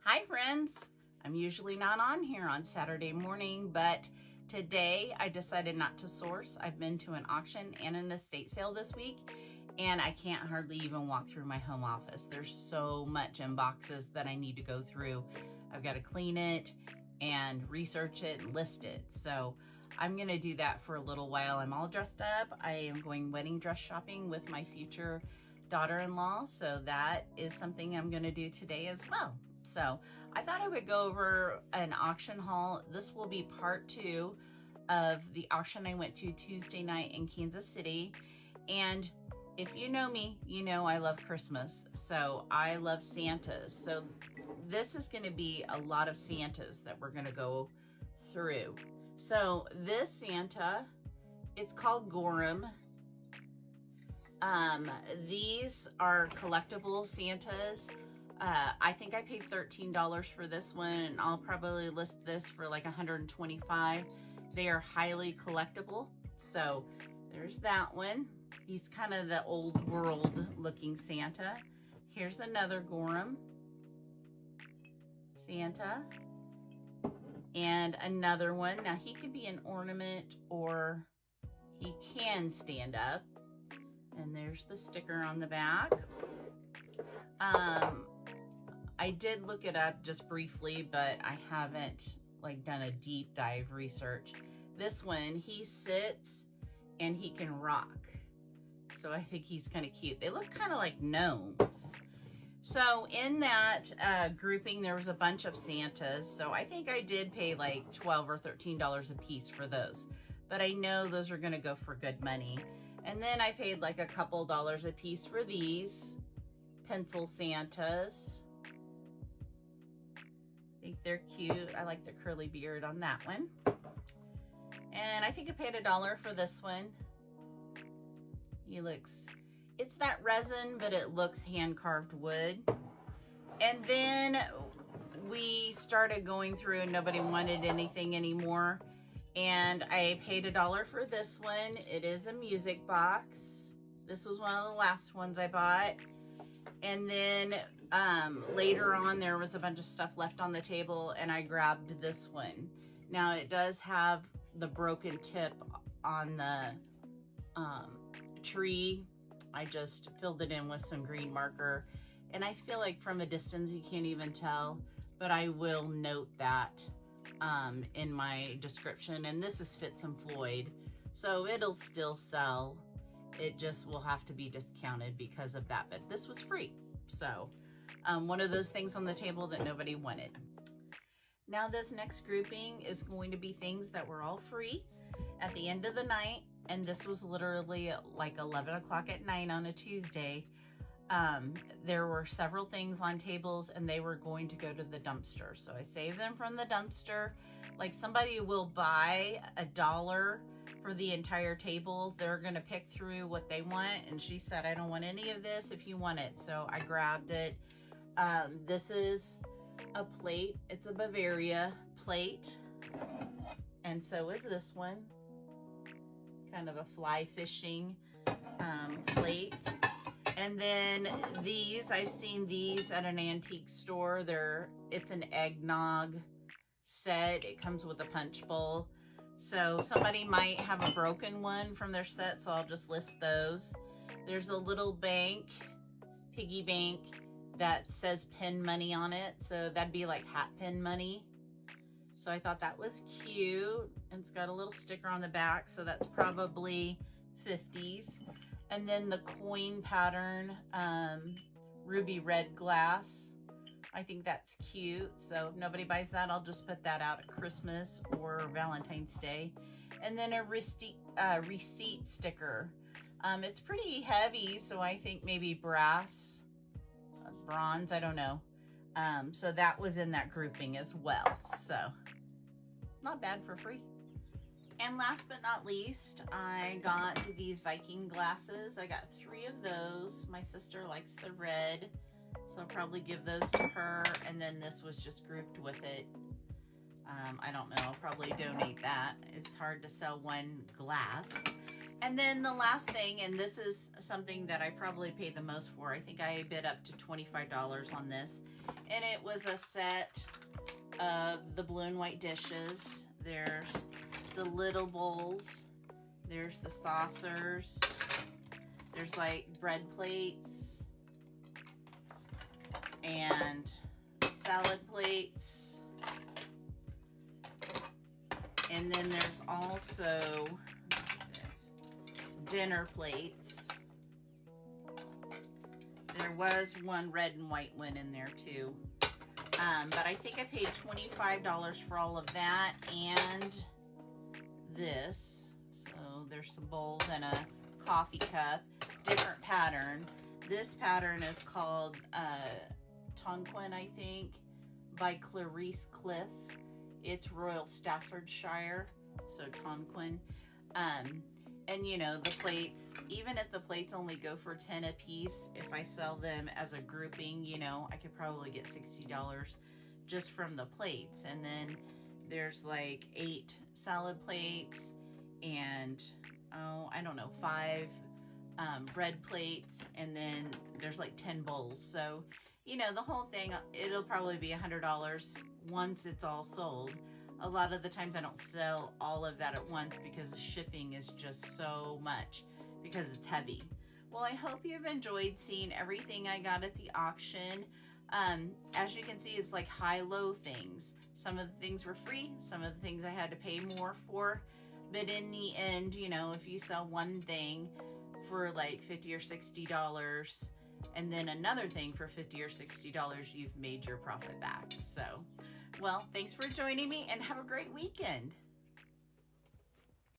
Hi friends! I'm usually not on here on Saturday morning, but today I decided not to source. I've been to an auction and an estate sale this week, and I can't hardly even walk through my home office. There's so much in boxes that I need to go through. I've got to clean it and research it and list it. So I'm gonna do that for a little while. I'm all dressed up. I am going wedding dress shopping with my future daughter-in-law, so that is something I'm gonna do today as well. So I thought I would go over an auction haul. This will be part 2 of the auction I went to Tuesday night in Kansas City. And if you know me, you know I love Christmas. So I love Santas. So this is going to be a lot of Santas that we're going to go through. So this Santa, it's called Gorham. These are collectible Santas. I think I paid $13 for this one, and I'll probably list this for like $125. They are highly collectible. So there's that one. He's kind of the old world looking Santa. Here's another Gorham Santa. And another one. Now he could be an ornament or he can stand up. And there's the sticker on the back. I did look it up just briefly, but I haven't like done a deep dive research. This one, he sits and he can rock. So I think he's kind of cute. They look kind of like gnomes. So in that grouping, there was a bunch of Santas. So I think I did pay like $12 or $13 a piece for those. But I know those are going to go for good money. And then I paid like a couple dollars a piece for these pencil Santas. I think they're cute. I like the curly beard on that one. And I think I paid $1 for this one. He looks, it's that resin, but it looks hand-carved wood. And then we started going through and nobody wanted anything anymore. And I paid $1 for this one. It is a music box. This was one of the last ones I bought. And then later on, there was a bunch of stuff left on the table and I grabbed this one. Now it does have the broken tip on the tree. I just filled it in with some green marker. And I feel like from a distance, you can't even tell, but I will note that in my description. And this is Fitz and Floyd, so it'll still sell. It just will have to be discounted because of that, but this was free. So one of those things on the table that nobody wanted. Now this next grouping is going to be things that were all free at the end of the night. And this was literally like 11 o'clock at night on a Tuesday. There were several things on tables and they were going to go to the dumpster. So I saved them from the dumpster. Like somebody will buy $1 for the entire table. They're gonna pick through what they want. And she said, I don't want any of this if you want it. So I grabbed it. This is a plate. It's a Bavaria plate. And so is this one. Kind of a fly fishing plate. And then these, I've seen these at an antique store. It's an eggnog set. It comes with a punch bowl. So somebody might have a broken one from their set, so I'll just list those. There's a little bank, piggy bank, that says pin money on it. So that'd be like hat pin money. So I thought that was cute. And it's got a little sticker on the back, so that's probably 50s. And then the coin pattern, ruby red glass. I think that's cute. So if nobody buys that, I'll just put that out at Christmas or Valentine's Day. And then a receipt sticker. It's pretty heavy, so I think maybe brass, bronze, I don't know. So that was in that grouping as well. So not bad for free. And last but not least, I got these Viking glasses. I got 3 of those. My sister likes the red, so I'll probably give those to her. And then this was just grouped with it. I don't know, I'll probably donate that. It's hard to sell one glass. And then the last thing, and this is something that I probably paid the most for. I think I bid up to $25 on this. And it was a set of the blue and white dishes. There's the little bowls. There's the saucers. There's like bread plates and salad plates. And then there's also dinner plates. There was one red and white one in there too. But I think I paid $25 for all of that and this. So there's some bowls and a coffee cup, different pattern. This pattern is called Tonquin, I think, by Clarice Cliff. It's Royal Staffordshire, so Tonquin. And you know, the plates, even if the plates only go for 10 a piece, if I sell them as a grouping, you know, I could probably get $60 just from the plates. And then there's like 8 salad plates and, oh, I don't know, 5 bread plates. And then there's like 10 bowls. So, you know, the whole thing, it'll probably be $100 once it's all sold. A lot of the times I don't sell all of that at once because the shipping is just so much because it's heavy. Well, I hope you've enjoyed seeing everything I got at the auction. As you can see, it's like high-low things. Some of the things were free, some of the things I had to pay more for. But in the end, you know, if you sell one thing for like $50 or $60 and then another thing for $50 or $60, you've made your profit back. So, well, thanks for joining me and have a great weekend.